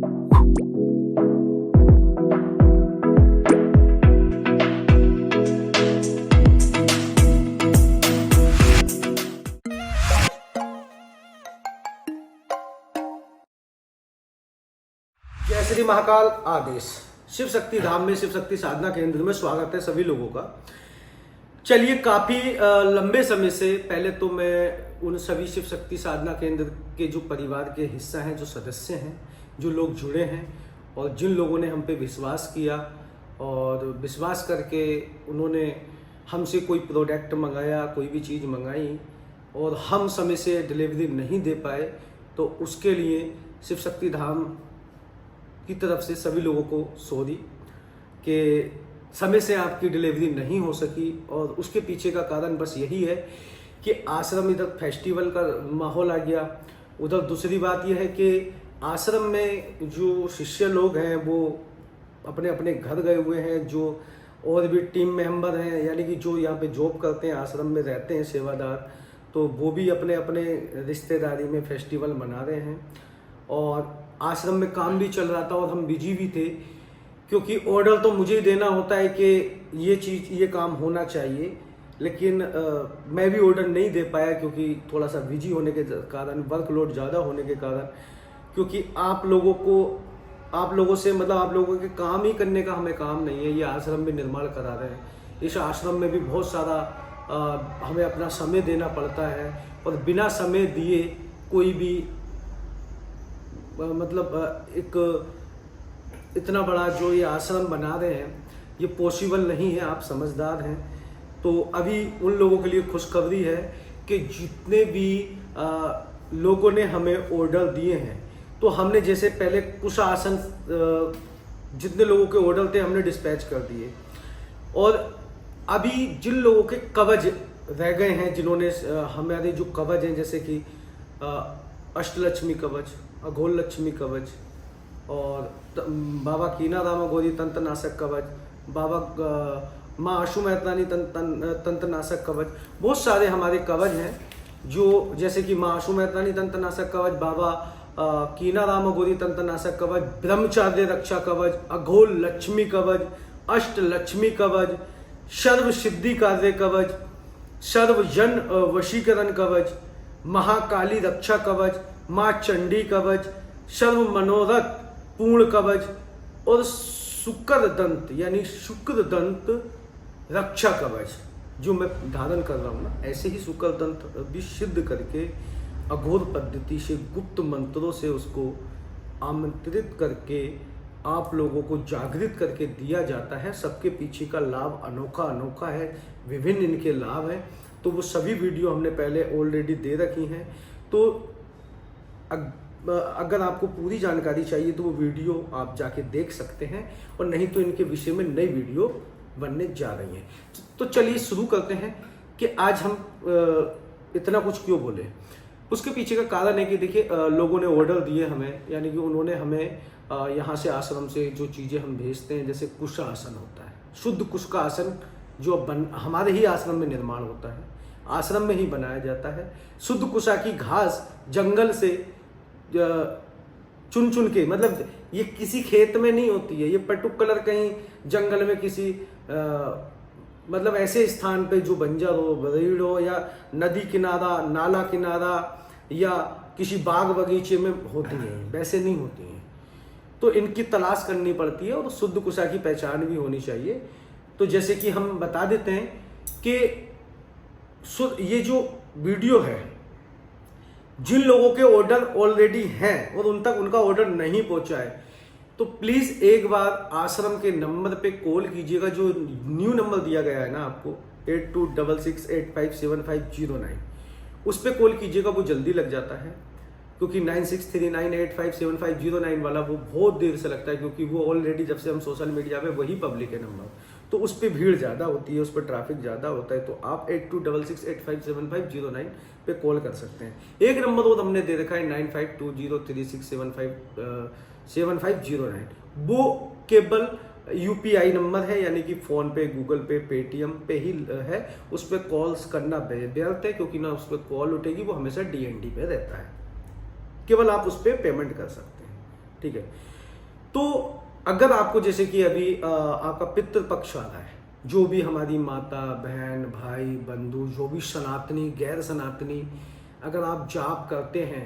जय श्री महाकाल आदेश। शिव शक्ति धाम में, शिव शक्ति साधना केंद्र में स्वागत है सभी लोगों का। चलिए, काफी लंबे समय से पहले तो मैं उन सभी शिव शक्ति साधना केंद्र के जो परिवार के हिस्सा हैं, जो सदस्य हैं, जो लोग जुड़े हैं और जिन लोगों ने हम पे विश्वास किया और विश्वास करके उन्होंने हमसे कोई प्रोडक्ट मंगाया, कोई भी चीज़ मंगाई और हम समय से डिलीवरी नहीं दे पाए, तो उसके लिए शिव शक्ति धाम की तरफ से सभी लोगों को सॉरी कि समय से आपकी डिलीवरी नहीं हो सकी। और उसके पीछे का कारण बस यही है कि आश्रम इधर फेस्टिवल का माहौल आ गया, उधर दूसरी बात यह है कि आश्रम में जो शिष्य लोग हैं वो अपने अपने घर गए हुए हैं, जो और भी टीम मेंबर हैं, यानी कि जो यहाँ पे जॉब करते हैं, आश्रम में रहते हैं सेवादार, तो वो भी अपने अपने रिश्तेदारी में फेस्टिवल मना रहे हैं। और आश्रम में काम भी चल रहा था और हम बिजी भी थे, क्योंकि ऑर्डर तो मुझे ही देना होता है कि ये काम होना चाहिए, लेकिन मैं भी ऑर्डर नहीं दे पाया क्योंकि थोड़ा सा बिजी होने के कारण, वर्कलोड ज़्यादा होने के कारण, क्योंकि आप लोगों से मतलब आप लोगों के काम ही करने का हमें काम नहीं है। ये आश्रम भी निर्माण करा रहे हैं, इस आश्रम में भी बहुत सारा हमें अपना समय देना पड़ता है और बिना समय दिए कोई भी एक इतना बड़ा जो ये आश्रम बना रहे हैं ये पॉसिबल नहीं है। आप समझदार हैं। तो अभी उन लोगों के लिए खुशखबरी है कि जितने भी लोगों ने हमें ऑर्डर दिए हैं, तो हमने जैसे पहले कुछ आसन जितने लोगों के ऑर्डर थे हमने डिस्पैच कर दिए, और अभी जिन लोगों के कवच रह गए हैं, जिन्होंने हमारे जो कवच हैं जैसे कि अष्टलक्ष्मी कवच, अघोर लक्ष्मी कवच और बाबा कीनाराम गौरी तंत्रनाशक कवच, बाबा माँ आशु मेहतानी तंत्रनाशक कवच, बहुत सारे हमारे कवच हैं जो जैसे कि माँ आशु मेहतानी तंत्रनाशक कवच, बाबा कीनाराम गौरी तंत्रनाशक कवच, ब्रह्मचार्य रक्षा कवच, अघोर लक्ष्मी कवच, अष्ट लक्ष्मी कवच, सर्व सिद्धि कार्य कवच, सर्वजन वशीकरण कवच, महाकाली रक्षा कवच, माँ चंडी कवच, सर्व मनोरथ पूर्ण कवच और शुक्र दंत यानी शुक्र दंत रक्षा कवच जो मैं धारण कर रहा हूँ ना, ऐसे ही शुक्र दंत भी सिद्ध करके अघोर पद्धति से गुप्त मंत्रों से उसको आमंत्रित करके आप लोगों को जागृत करके दिया जाता है। सबके पीछे का लाभ अनोखा अनोखा है, विभिन्न इनके लाभ हैं। तो वो सभी वीडियो हमने पहले ऑलरेडी दे रखी हैं। तो अगर आपको पूरी जानकारी चाहिए तो वो वीडियो आप जाके देख सकते हैं, और नहीं तो इनके विषय में नई वीडियो बनने जा रही है। तो चलिए शुरू करते हैं कि आज हम इतना कुछ क्यों बोले। उसके पीछे का कारण है कि देखिए, लोगों ने ऑर्डर दिए हमें, यानी कि उन्होंने हमें यहाँ से आश्रम से जो चीज़ें हम भेजते हैं, जैसे कुश आसन होता है, शुद्ध कुश का आसन जो हमारे ही आश्रम में निर्माण होता है, आश्रम में ही बनाया जाता है। शुद्ध कुशा की घास जंगल से चुन चुन के, मतलब ये किसी खेत में नहीं होती है, ये पर्टिकुलर कहीं जंगल में किसी मतलब ऐसे स्थान पे जो बंजर हो, बरीड़ हो, या नदी किनारा, नाला किनारा, या किसी बाग बगीचे में होती हैं, वैसे नहीं होती हैं। तो इनकी तलाश करनी पड़ती है और शुद्ध कुशा की पहचान भी होनी चाहिए। तो जैसे कि हम बता देते हैं कि ये जो वीडियो है, जिन लोगों के ऑर्डर ऑलरेडी हैं और उन तक उनका ऑर्डर नहीं पहुंचा है, तो प्लीज एक बार आश्रम के नंबर पे कॉल कीजिएगा, जो न्यू नंबर दिया गया है ना आपको 8266857509, उस पर कॉल कीजिएगा। वो जल्दी लग जाता है, क्योंकि 9639857509 वाला वो बहुत देर से लगता है, क्योंकि वो ऑलरेडी जब से हम सोशल मीडिया पे वही पब्लिक है नंबर, तो उस पर भीड़ ज़्यादा होती है, उस पर ट्रैफिक ज़्यादा होता है। तो आप 8266857509 पे कॉल कर सकते हैं। एक नंबर और हमने दे रखा है 9520367509, वो केवल UPI नंबर है, यानी कि फोन पे, गूगल पे, पेटीएम पे ही है। उस पर कॉल्स करना व्यर्थ है, क्योंकि ना उस पर कॉल उठेगी, वो हमेशा DND पे रहता है। केवल आप उस पर पेमेंट कर सकते हैं। ठीक है। तो अगर आपको जैसे कि अभी आपका पितृपक्ष आ रहा है, जो भी हमारी माता बहन भाई बंधु, जो भी सनातनी गैर सनातनी, अगर आप जाप करते हैं,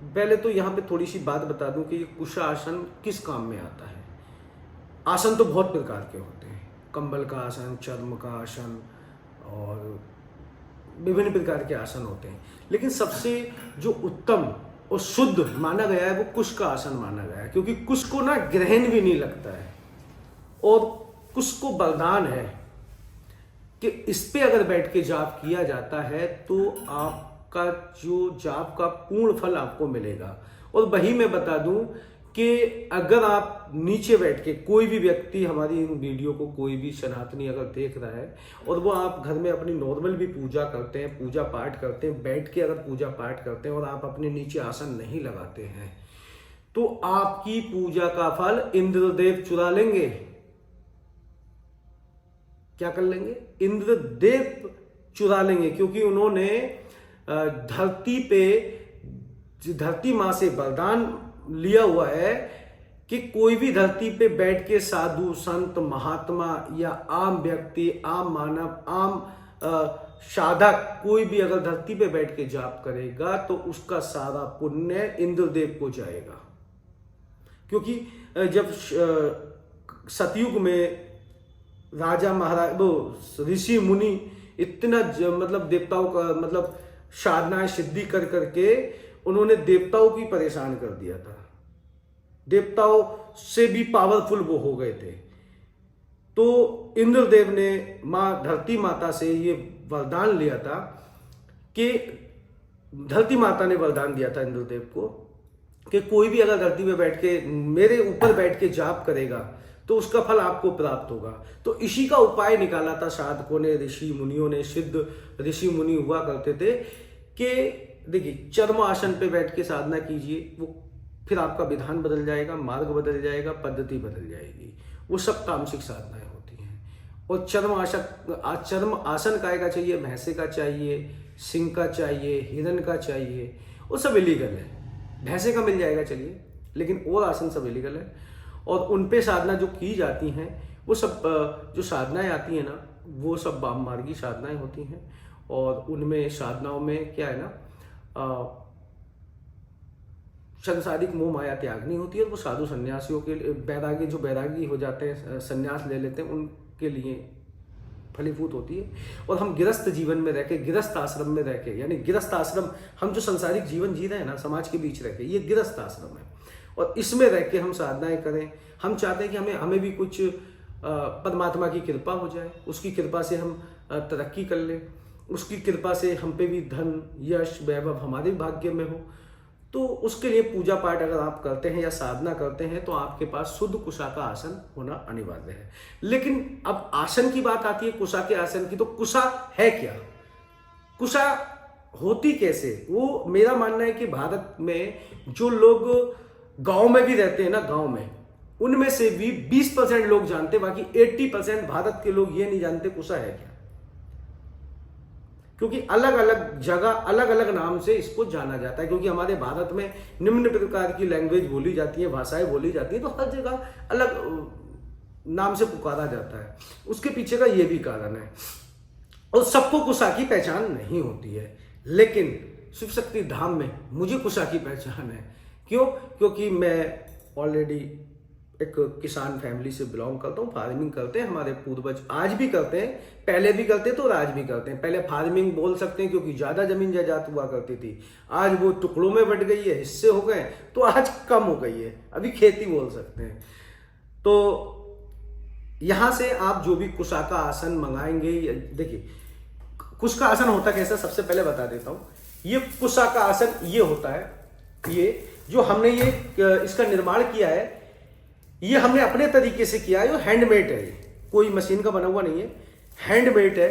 पहले तो यहाँ पे थोड़ी सी बात बता दूं कि ये कुशा आसन किस काम में आता है। आसन तो बहुत प्रकार के होते हैं, कंबल का आसन, चर्म का आसन और विभिन्न प्रकार के आसन होते हैं, लेकिन सबसे जो उत्तम और शुद्ध माना गया है वो कुश का आसन माना गया है, क्योंकि कुश को ना ग्रहण भी नहीं लगता है और कुश को वरदान है कि इस पे अगर बैठ के जाप किया जाता है तो आपका जो जाप का पूर्ण फल आपको मिलेगा। और वही मैं बता दूं कि अगर आप नीचे बैठ के, कोई भी व्यक्ति हमारी इन वीडियो को, कोई भी सनातनी अगर देख रहा है और वो आप घर में अपनी नॉर्मल भी पूजा करते हैं, पूजा पाठ करते हैं, बैठ के अगर पूजा पाठ करते हैं और आप अपने नीचे आसन नहीं लगाते हैं, तो आपकी पूजा का फल इंद्रदेव चुरा लेंगे। क्या कर लेंगे? इंद्रदेव चुरा लेंगे, क्योंकि उन्होंने धरती मां से वरदान लिया हुआ है कि कोई भी धरती पे बैठ के साधु संत महात्मा या आम व्यक्ति, आम मानव, आम साधक कोई भी अगर धरती पे बैठ के जाप करेगा तो उसका सारा पुण्य इंद्रदेव को जाएगा। क्योंकि जब सतयुग में राजा महाराज, वो ऋषि मुनि इतना मतलब देवताओं का मतलब साधनाएं सिद्धि कर करके उन्होंने देवताओं की परेशान कर दिया था, देवताओं से भी पावरफुल वो हो गए थे। तो इंद्रदेव ने मां धरती माता से ये वरदान लिया था कि धरती माता ने वरदान दिया था इंद्रदेव को कि कोई भी अगर धरती पे बैठ के, मेरे ऊपर बैठ के जाप करेगा तो उसका फल आपको प्राप्त होगा। तो इसी का उपाय निकाला था साधकों ने, ऋषि मुनियों ने। सिद्ध ऋषि मुनि हुआ करते थे कि देखिए, चर्म आसन पे बैठ के साधना कीजिए, वो फिर आपका विधान बदल जाएगा, मार्ग बदल जाएगा, पद्धति बदल जाएगी। वो सब तामसिक साधनाएं होती हैं। और चर्म आसन काय का चाहिए? भैंसे का चाहिए, सिंह का चाहिए, हिरन का चाहिए, वो सब इलीगल है। भैंसे का मिल जाएगा चलिए, लेकिन और आसन सब इलीगल है। और उन पे साधना जो की जाती हैं वो सब जो साधनाएं आती हैं ना, वो सब वाम मार्गी साधनाएं होती हैं। और उनमें साधनाओं में क्या है ना, संसारिक मोह माया त्यागनी होती है। और वो साधु सन्यासियों के लिए, बैरागी जो बैरागी हो जाते हैं, सन्यास ले लेते हैं, उनके लिए फलीभूत होती है। और हम गृहस्थ जीवन में रह के, गृहस्थ आश्रम में रह के, यानी गृहस्थ आश्रम, हम जो संसारिक जीवन जी रहे हैं ना समाज के बीच रह के, ये गृहस्थ आश्रम है। और इसमें रह के हम साधनाएं करें। हम चाहते हैं कि हमें भी कुछ परमात्मा की कृपा हो जाए, उसकी कृपा से हम तरक्की कर लें, उसकी कृपा से हम पे भी धन यश वैभव हमारे भाग्य में हो। तो उसके लिए पूजा पाठ अगर आप करते हैं या साधना करते हैं तो आपके पास शुद्ध कुशा का आसन होना अनिवार्य है। लेकिन अब आसन की बात आती है, कुशा के आसन की, तो कुशा है क्या? कुशा होती कैसे? वो मेरा मानना है कि भारत में जो लोग गांव में भी रहते हैं ना, गांव में, उनमें से भी 20% लोग जानते, बाकी 80% भारत के लोग ये नहीं जानते कुशा है क्या। क्योंकि अलग अलग जगह अलग अलग नाम से इसको जाना जाता है, क्योंकि हमारे भारत में निम्न प्रकार की लैंग्वेज बोली जाती है, भाषाएं बोली जाती है, तो हर जगह अलग नाम से पुकारा जाता है। उसके पीछे का ये भी कारण है। और सबको कुशा की पहचान नहीं होती है, लेकिन शिव शक्ति धाम में मुझे कुशा की पहचान है। क्यों? क्योंकि मैं ऑलरेडी एक किसान फैमिली से बिलोंग करता हूँ। फार्मिंग करते हैं हमारे पूर्वज, आज भी करते हैं, पहले भी करते तो और आज भी करते हैं। पहले फार्मिंग बोल सकते हैं क्योंकि ज़्यादा जमीन जायदाद हुआ करती थी, आज वो टुकड़ों में बट गई है, हिस्से हो गए, तो आज कम हो गई है, अभी खेती बोल सकते हैं। तो यहाँ से आप जो भी कुशा का आसन मंगाएंगे, देखिए कुश का आसन होता कैसा, सबसे पहले बता देता हूँ। ये कुशा का आसन ये होता है, ये जो हमने ये इसका निर्माण किया है, ये हमने अपने तरीके से किया है, जो हैंडमेड है, कोई मशीन का बना हुआ नहीं है, हैंडमेड है।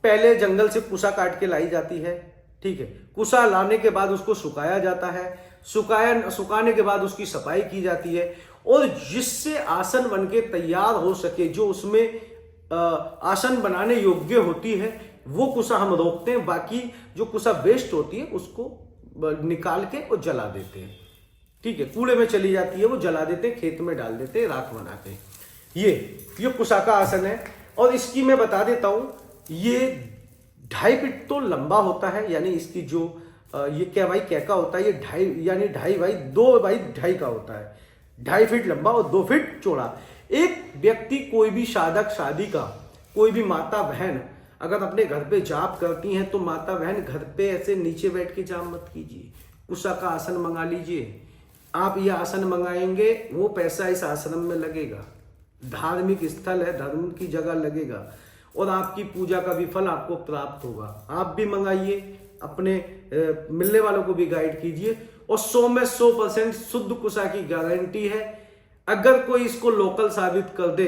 पहले जंगल से कुशा काट के लाई जाती है, ठीक है। कुशा लाने के बाद उसको सुखाया जाता है, सुखाने के बाद उसकी सफाई की जाती है, और जिससे आसन बनके तैयार हो सके, जो उसमें आसन बनाने योग्य होती है, वो कुशा हम रोकते हैं। बाकी जो कुशा वेस्ट होती है उसको निकाल के और जला देते हैं। ठीक है, कूड़े में चली जाती है, वो जला देते हैं, खेत में डाल देते हैं, राख बना के। ये कुशाका आसन है। और इसकी मैं बता देता हूं, ये 2.5 फीट तो लंबा होता है, यानी इसकी जो ये क्या भाई कैका होता है, ये 2.5 यानी 2.5 बाई 2.5 का होता है। 2.5 फीट लंबा और 2 फीट चौड़ा। एक व्यक्ति, कोई भी साधक शादी का, कोई भी माता बहन अगर अपने घर पे जाप करती हैं तो माता बहन घर पे ऐसे नीचे बैठ के जाप मत कीजिए, कुशाका आसन मंगा लीजिए। आप ये आसन मंगाएंगे, वो पैसा इस आश्रम में लगेगा, धार्मिक स्थल है, धर्म की जगह लगेगा, और आपकी पूजा का भी फल आपको प्राप्त होगा। आप भी मंगाइए, अपने मिलने वालों को भी गाइड कीजिए, और 100 में 100% शुद्ध कुशा की गारंटी है। अगर कोई इसको लोकल साबित कर दे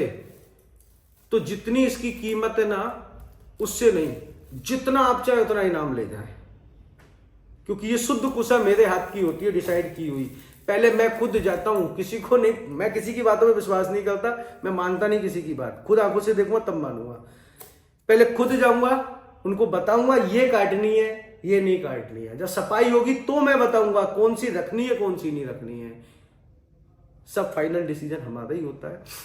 तो जितनी इसकी कीमत है ना, उससे नहीं, जितना आप चाहे उतना इनाम ले जाए, क्योंकि ये शुद्ध कुशा मेरे हाथ की होती है, डिसाइड की हुई। पहले मैं खुद जाता हूं, किसी को नहीं, मैं किसी की बातों में विश्वास नहीं करता, मैं मानता नहीं किसी की बात, खुद आंखों से देखूंगा तब मानूंगा। पहले खुद जाऊंगा, उनको बताऊंगा ये काटनी है, ये नहीं काटनी है। जब सफाई होगी तो मैं बताऊंगा कौन सी रखनी है, कौन सी नहीं रखनी है। सब फाइनल डिसीजन हमारा ही होता है।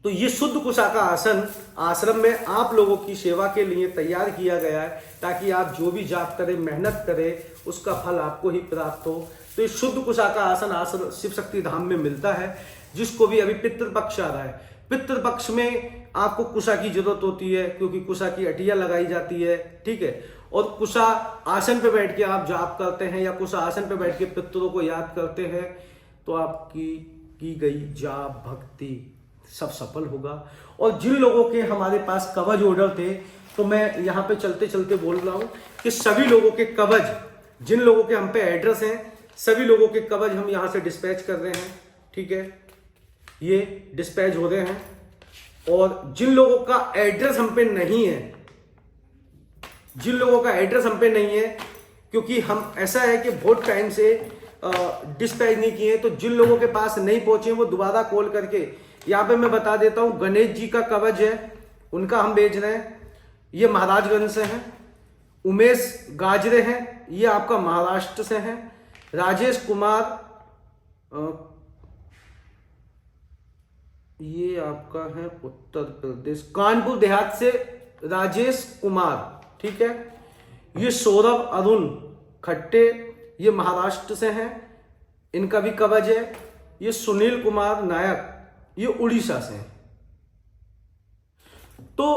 तो ये शुद्ध कुशाका आसन आश्रम में आप लोगों की सेवा के लिए तैयार किया गया है, ताकि आप जो भी जाप करें, मेहनत करें, उसका फल आपको ही प्राप्त हो। तो ये शुद्ध कुशाका आसन आश्रम शिव शक्ति धाम में मिलता है। जिसको भी अभी पितृपक्ष आ रहा है, पितृपक्ष में आपको कुशा की जरूरत होती है, क्योंकि कुशा की अटिया लगाई जाती है, ठीक है। और कुशा आसन पे बैठ के आप जाप करते हैं, या कुशा आसन पे बैठ के पितरों को याद करते हैं, तो आपकी की गई जाप भक्ति सब सफल होगा। और जिन लोगों के हमारे पास कवच ऑर्डर थे, तो मैं यहाँ पे चलते चलते बोल रहा हूँ कि सभी लोगों के कवच, जिन लोगों के हम पे एड्रेस हैं, सभी लोगों के कवच हम यहाँ से डिस्पैच कर रहे हैं, ठीक है। ये डिस्पैच हो रहे हैं। और जिन लोगों का एड्रेस हम पे नहीं है, जिन लोगों का एड्रेस हम पे नहीं है, क्योंकि हम ऐसा है कि बहुत टाइम से डिस्पैच नहीं किए, तो जिन लोगों के पास नहीं पहुंचे वो दोबारा कॉल करके, यहाँ पे मैं बता देता हूं, गणेश जी का कवच है, उनका हम भेज रहे हैं, ये महाराजगंज से हैं। उमेश गाजरे हैं, ये आपका महाराष्ट्र से हैं। राजेश कुमार ये आपका है उत्तर प्रदेश, कानपुर देहात से राजेश कुमार, ठीक है। ये सौरभ अरुण खट्टे, ये महाराष्ट्र से हैं, इनका भी कवच है। ये सुनील कुमार नायक, ये उड़ीसा से हैं। तो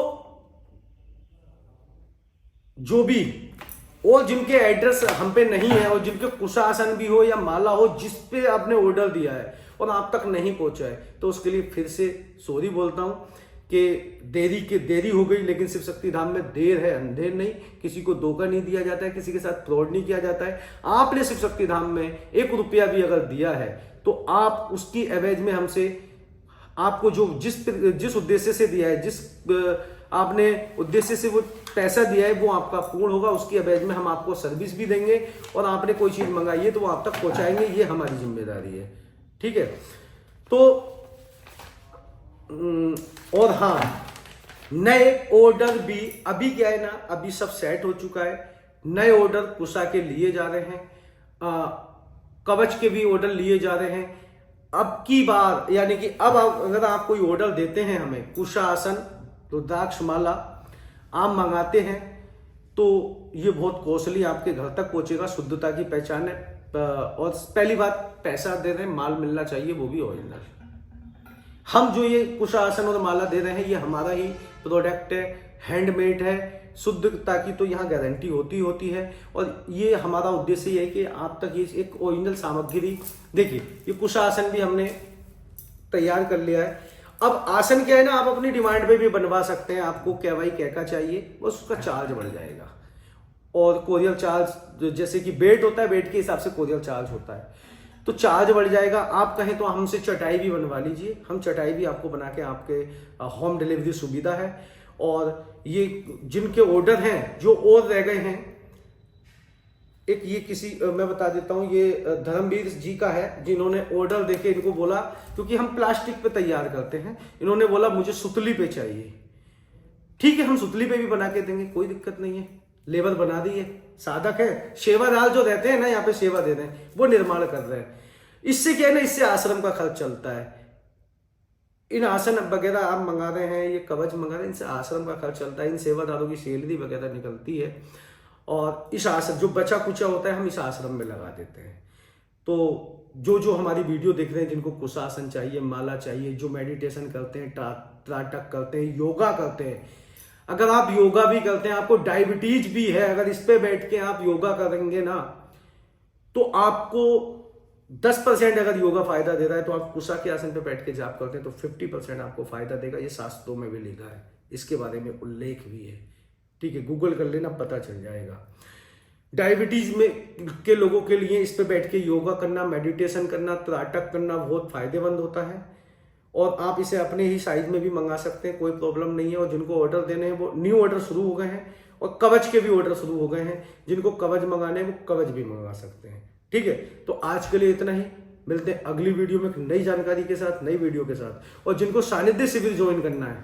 जो भी और जिनके एड्रेस हम पे नहीं है, और जिनके कुशा आसन भी हो या माला हो, जिस पे आपने ऑर्डर दिया है और आप तक नहीं पहुंचा है, तो उसके लिए फिर से सॉरी बोलता हूं कि देरी हो गई। लेकिन शिव शक्ति धाम में देर है, अंधेर नहीं। किसी को धोखा नहीं दिया जाता है, किसी के साथ फ्रॉड नहीं किया जाता है। आपने शिव शक्ति धाम में 1 रुपया भी अगर दिया है, तो आप उसकी एवज में हमसे, आपको जो जिस उद्देश्य से दिया है, जिस आपने उद्देश्य से वो पैसा दिया है, वो आपका पूर्ण होगा। उसकी एवज में हम आपको सर्विस भी देंगे, और आपने कोई चीज मंगाई है तो वो आप तक पहुंचाएंगे, ये हमारी जिम्मेदारी है, ठीक है। तो और हाँ, नए ऑर्डर भी अभी क्या है ना, अभी सब सेट हो चुका है। नए ऑर्डर कुशा के लिए जा रहे हैं, कवच के भी ऑर्डर लिए जा रहे हैं। अब की बार, यानी कि अब अगर आप कोई ऑर्डर देते हैं हमें, कुशा आसन, रुद्राक्ष माला आप मंगाते हैं, तो ये बहुत कॉस्टली आपके घर तक पहुंचेगा। शुद्धता की पहचान है। और पहली बात, पैसा दे रहे हैं, माल मिलना चाहिए, वो भी ओरिजिनल। हम जो ये कुशा आसन और माला दे रहे हैं, ये हमारा ही प्रोडक्ट है, हैंडमेड है। शुद्धता की तो यहाँ गारंटी होती है। और ये हमारा उद्देश्य ये है कि आप तक ये एक ओरिजिनल सामग्री, देखिए ये कुशा आसन भी हमने तैयार कर लिया है। अब आसन क्या है ना, आप अपनी डिमांड पे भी बनवा सकते हैं। आपको क्या भाई क्या चाहिए, बस उसका चार्ज बढ़ जाएगा। और कोरियर चार्ज, जैसे कि बेड होता है, बेड के हिसाब से कोरियर चार्ज होता है, तो चार्ज बढ़ जाएगा। आप कहें तो हमसे चटाई भी बनवा लीजिए, हम चटाई भी आपको बना के, आपके होम डिलीवरी सुविधा है। और ये जिनके ऑर्डर हैं, जो और रह गए हैं, एक ये किसी, मैं बता देता हूँ, ये धर्मवीर जी का है, जिन्होंने ऑर्डर देके इनको बोला, क्योंकि हम प्लास्टिक पे तैयार करते हैं, इन्होंने बोला मुझे सुतली पे चाहिए। ठीक है, हम सुतली पे भी बना के देंगे, कोई दिक्कत नहीं है। लेबर बना दी है, साधक है। सेवादार जो रहते हैं ना, यहाँ पे सेवा दे रहे हैं, वो निर्माण कर रहे हैं। इससे क्या है ना, इससे आश्रम का खर्च चलता है। इन आसन वगैरह आप मंगा रहे हैं, ये कवच मंगा रहे हैं, इनसे आश्रम का खर्च चलता है, इन सेवादारों की सैलरी वगैरह निकलती है, और इस आश्रम जो बचा कुचा होता है हम इस आश्रम में लगा देते हैं। तो जो हमारी वीडियो देख रहे हैं, जिनको कुशासन चाहिए, माला चाहिए, जो मेडिटेशन करते हैं, त्राटक करते हैं, योगा करते हैं, अगर आप योगा भी करते हैं, आपको डायबिटीज भी है, अगर इस पे बैठ के आप योगा करेंगे ना, तो आपको 10% अगर योगा फायदा दे रहा है, तो आप कुशा के आसन पे बैठ के जाप करते हैं तो 50% आपको फायदा देगा। ये शास्त्रों में भी लिखा है, इसके बारे में उल्लेख भी है, ठीक है, गूगल कर लेना, पता चल जाएगा। डायबिटीज में के लोगों के लिए इस पे बैठ के योगा करना, मेडिटेशन करना, त्राटक करना बहुत फायदेमंद होता है, और आप इसे अपने ही साइज में भी मंगा सकते हैं, कोई प्रॉब्लम नहीं है। और जिनको ऑर्डर देने हैं वो न्यू ऑर्डर शुरू हो गए हैं, और कवच के भी ऑर्डर शुरू हो गए हैं, जिनको कवच मंगाने हैं वो कवच भी मंगा सकते हैं, ठीक है। तो आज के लिए इतना ही, मिलते हैं अगली वीडियो में नई जानकारी के साथ, नई वीडियो के साथ। और जिनको सानिध्य शिविर ज्वाइन करना है,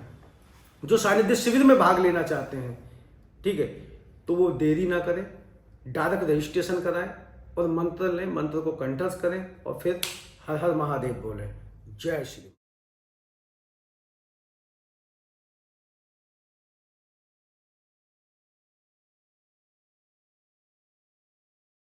जो सानिध्य शिविर में भाग लेना चाहते हैं, ठीक है, तो वो देरी ना करें, डायरेक्ट रजिस्ट्रेशन कराएं और मंत्र लें, मंत्र को कंठस्थ करें, और फिर हर हर महादेव बोलें। जय श्री।